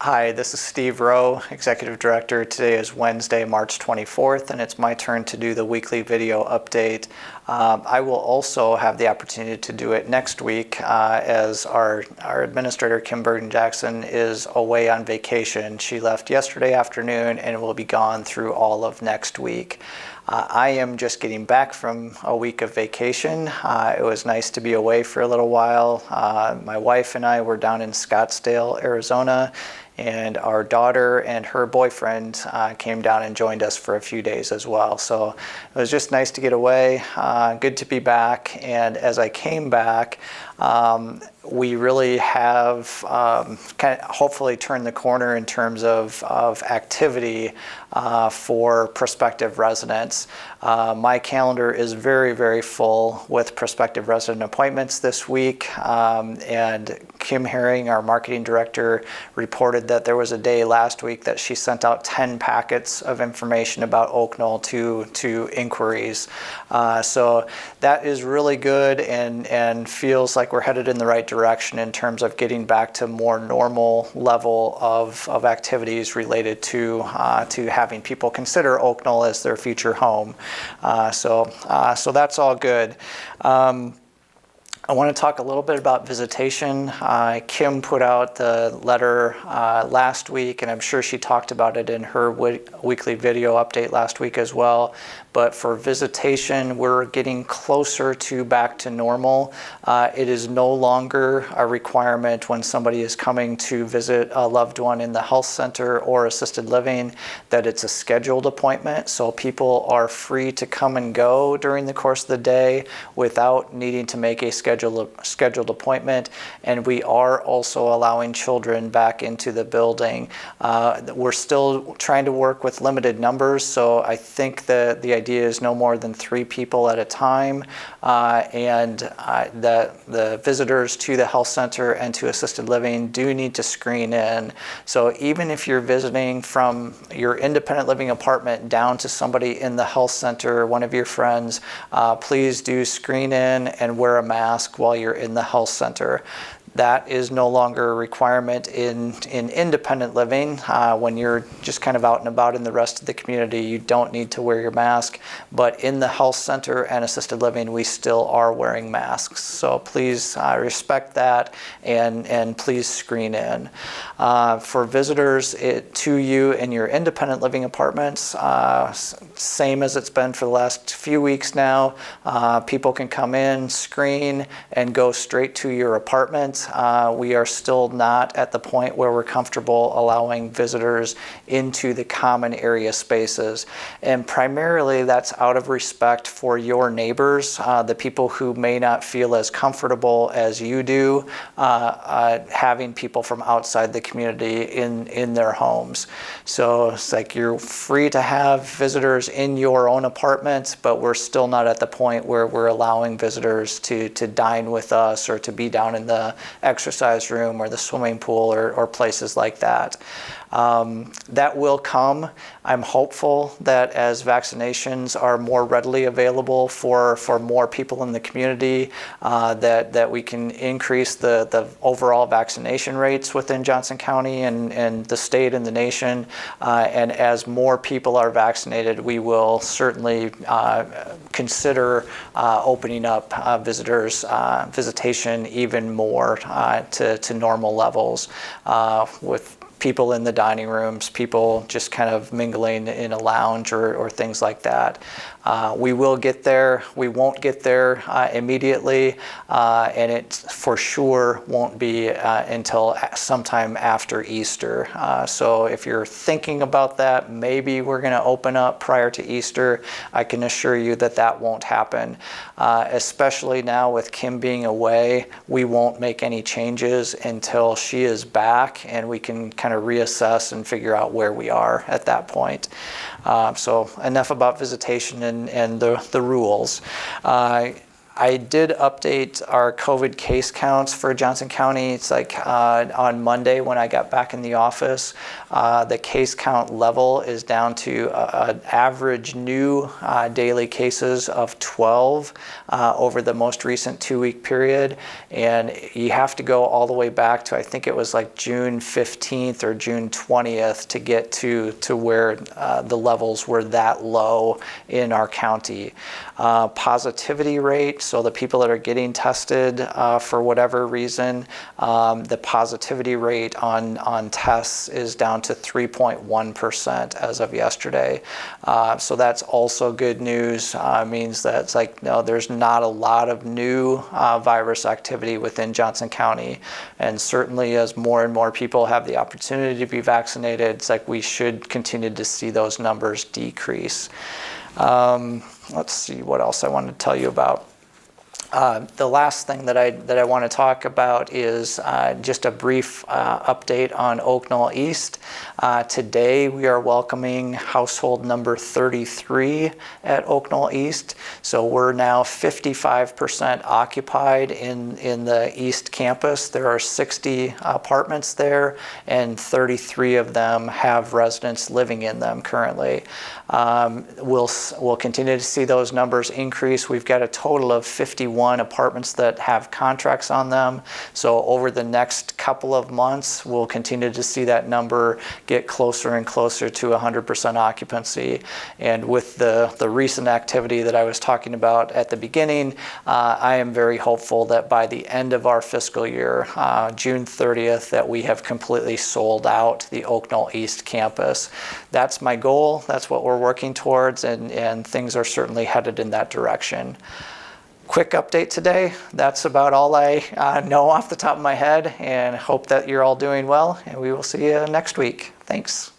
Hi, this is Steve Rowe, Executive Director. Today is Wednesday, March 24th, and it's my turn to do the weekly video update. I will also have the opportunity to do it next week as our Administrator, Kim Burton-Jackson, is away on vacation. She left yesterday afternoon and will be gone through all of next week. I am just getting back from a week of vacation. It was nice to be away for a little while. My wife and I were down in Scottsdale, Arizona, and our daughter and her boyfriend came down and joined us for a few days as well. So it was just nice to get away, good to be back. And as I came back, we really have kind of hopefully turned the corner in terms of activity for prospective residents. My calendar is very, very full with prospective resident appointments this week, and Kim Herring, our marketing director, reported that there was a day last week that she sent out 10 packets of information about Oakdale to inquiries. So that is really good and feels like we're headed in the right direction in terms of getting back to more normal level of activities related to having people consider Oakdale as their future home. So that's all good. I want to talk a little bit about visitation. Kim put out the letter last week, and I'm sure she talked about it in her weekly video update last week as well. But for visitation, we're getting closer to back to normal. It is no longer a requirement when somebody is coming to visit a loved one in the health center or assisted living that it's a scheduled appointment. So people are free to come and go during the course of the day without needing to make a scheduled appointment. And we are also allowing children back into the building. We're still trying to work with limited numbers, so I think the idea is no more than 3 people at a time, and the visitors to the health center and to assisted living do need to screen in. So even if you're visiting from your independent living apartment down to somebody in the health center, one of your friends, please do screen in and wear a mask while you're in the health center. That is no longer a requirement in independent living. When you're just kind of out and about in the rest of the community, you don't need to wear your mask. But in the health center and assisted living, we still are wearing masks. So please respect that and please screen in. For visitors to you in your independent living apartments, same as it's been for the last few weeks now, people can come in, screen, and go straight to your apartment. We are still not at the point where we're comfortable allowing visitors into the common area spaces. And primarily that's out of respect for your neighbors, the people who may not feel as comfortable as you do having people from outside the community in their homes. So it's like you're free to have visitors in your own apartment, but we're still not at the point where we're allowing visitors to dine with us or to be down in the exercise room or the swimming pool or places like that. That will come. I'm hopeful that as vaccinations are more readily available for more people in the community, that we can increase the overall vaccination rates within Johnson County and the state and the nation. And as more people are vaccinated, we will certainly consider opening up visitation even more to normal levels with people in the dining rooms, people just kind of mingling in a lounge or things like that. We will get there. We won't get there immediately, and it for sure won't be until sometime after Easter. So if you're thinking about that, maybe we're going to open up prior to Easter, I can assure you that that won't happen. Especially now with Kim being away, we won't make any changes until she is back and we can kind of reassess and figure out where we are at that point. So enough about visitation and the rules. I did update our COVID case counts for Johnson County. It's like on Monday when I got back in the office, the case count level is down to an average new daily cases of 12 over the most recent 2-week period. And you have to go all the way back to, I think it was like June 15th or June 20th to get to where the levels were that low in our county. Positivity rate, so the people that are getting tested for whatever reason, the positivity rate on tests is down to 3.1% as of yesterday. So that's also good news. Means that it's like, no, there's not a lot of new virus activity within Johnson County. And certainly as more and more people have the opportunity to be vaccinated, it's like we should continue to see those numbers decrease. Let's see what else I wanted to tell you about. The last thing that I want to talk about is just a brief update on Oakdale East. Today we are welcoming household number 33 at Oakdale East. So we're now 55% occupied in the East campus. There are 60 apartments there, and 33 of them have residents living in them currently. We'll continue to see those numbers increase. We've got a total of 51 apartments that have contracts on them. So over the next couple of months, we'll continue to see that number get closer and closer to 100% occupancy. And with the recent activity that I was talking about at the beginning, I am very hopeful that by the end of our fiscal year, June 30th, that we have completely sold out the Oakdale East campus. That's my goal. That's what we're working towards, and things are certainly headed in that direction. Quick update today. That's about all I know off the top of my head, and hope that you're all doing well, and we will see you next week. Thanks.